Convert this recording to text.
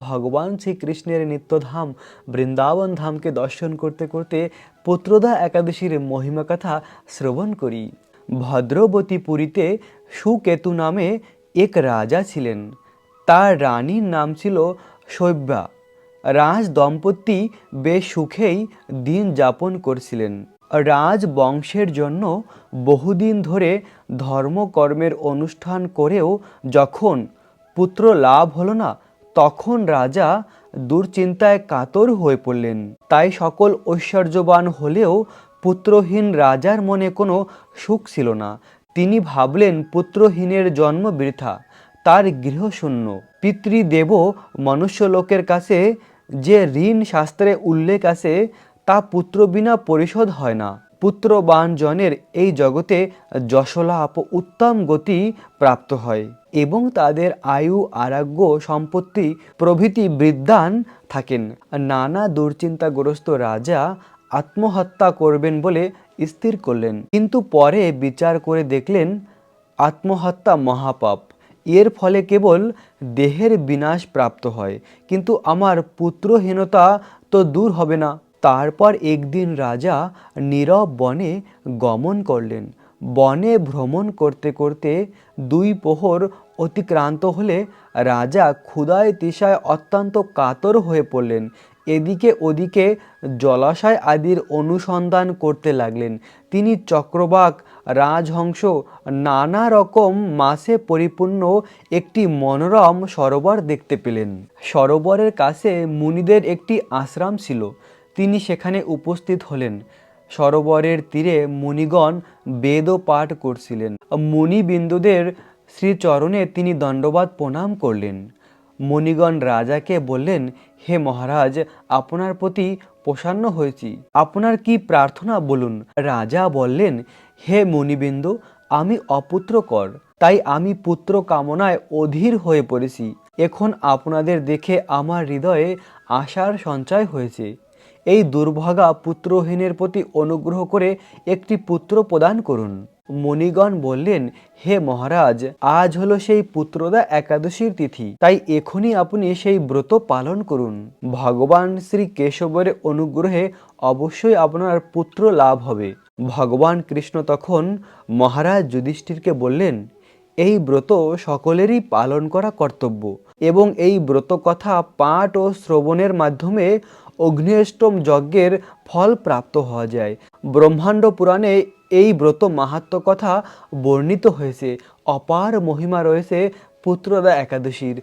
ভগবান শ্রীকৃষ্ণের নিত্যধাম বৃন্দাবন ধামকে দর্শন করতে করতে পুত্রদা একাদশীর মহিমা কথা শ্রবণ করি। ভদ্রবতীপুরীতে সুকেতু নামে এক রাজা ছিলেন। তার রানীর নাম ছিল শৈব্যা। রাজ দম্পতি বেশ সুখেই দিন যাপন করছিলেন। রাজ বংশের জন্য বহুদিন ধরে ধর্মকর্মের অনুষ্ঠান করেও যখন পুত্র লাভ হলো না, তখন রাজা দুশ্চিন্তায় কাতর হয়ে পড়লেন। তাই সকল ঐশ্বর্যবান হলেও পুত্রহীন রাজার মনে কোনো সুখ ছিল না। তিনি ভাবলেন পুত্রহীনের জন্ম বৃথা, তার গৃহশূন্য। পিতৃদেব মনুষ্যলোকের কাছে যে ঋণ শাস্ত্রে উল্লেখ আছে তা পুত্র বিনা পরিশোধ হয় না। পুত্রবান জনের এই জগতে যশলাভ উত্তম গতি প্রাপ্ত হয় এবং তাদের আয়ু আরোগ্য সম্পত্তি প্রভৃতি বৃদ্ধান থাকেন। নানা দুশ্চিন্তাগ্রস্ত রাজা আত্মহত্যা করবেন বলে স্থির করলেন, কিন্তু পরে বিচার করে দেখলেন আত্মহত্যা মহাপাপ। এর ফলে কেবল দেহের বিনাশ প্রাপ্ত হয়, কিন্তু আমার পুত্রহীনতা তো দূর হবে না। তারপর একদিন রাজা নীরব বনে গমন করলেন। বনে ভ্রমণ করতে করতে 2 প্রহর অতিক্রান্ত হলে রাজা ক্ষুধায় তৃষায় অত্যন্ত কাতর হয়ে পড়লেন। এদিকে ওদিকে জলাশয় আদির অনুসন্ধান করতে লাগলেন। তিনি চক্রবাক, রাজহংস, নানা রকম মাছে পরিপূর্ণ একটি মনোরম সরোবর দেখতে পেলেন। সরোবরের কাছে মুনিদের একটি আশ্রম ছিল। তিনি সেখানে উপস্থিত হলেন। সরোবরের তীরে মুনিগণ বেদ পাঠ করছিলেন। মুনিবিন্দুদের শ্রীচরণে তিনি দণ্ডবাদ প্রণাম করলেন। মুনিগণ রাজাকে বললেন, হে মহারাজ, আপনার প্রতি প্রসন্ন হয়েছি, আপনার কি প্রার্থনা বলুন। রাজা বললেন, হে মুনিবিন্দু, আমি অপুত্রকর, তাই আমি পুত্র কামনায় অধীর হয়ে পড়েছি। এখন আপনাদের দেখে আমার হৃদয়ে আশার সঞ্চয় হয়েছে। এই দুর্ভাগা পুত্রহীনের প্রতি অনুগ্রহ করে একটি পুত্র প্রদান করুন। মুনিগণ বললেন, হে মহারাজ, আজ হলো সেই পুত্রদা একাদশীর তিথি, তাই এখনই আপনি সেই ব্রত পালন করুন। ভগবান শ্রী কেশবের অনুগ্রহে অবশ্যই আপনার পুত্র লাভ হবে। ভগবান কৃষ্ণ তখন মহারাজ যুধিষ্ঠিরকে বললেন, এই ব্রত সকলেরই পালন করা কর্তব্য এবং এই ব্রত কথা পাঠ ও শ্রবণের মাধ্যমে অগ্নিষ্টম যজ্ঞের ফল প্রাপ্ত হওয়া যায়। ব্রহ্মাণ্ড পুরাণে এই ব্রত মাহাত্ম্য কথা বর্ণিত হয়েছে। অপার মহিমা রয়েছে পুত্রদা একাদশীর।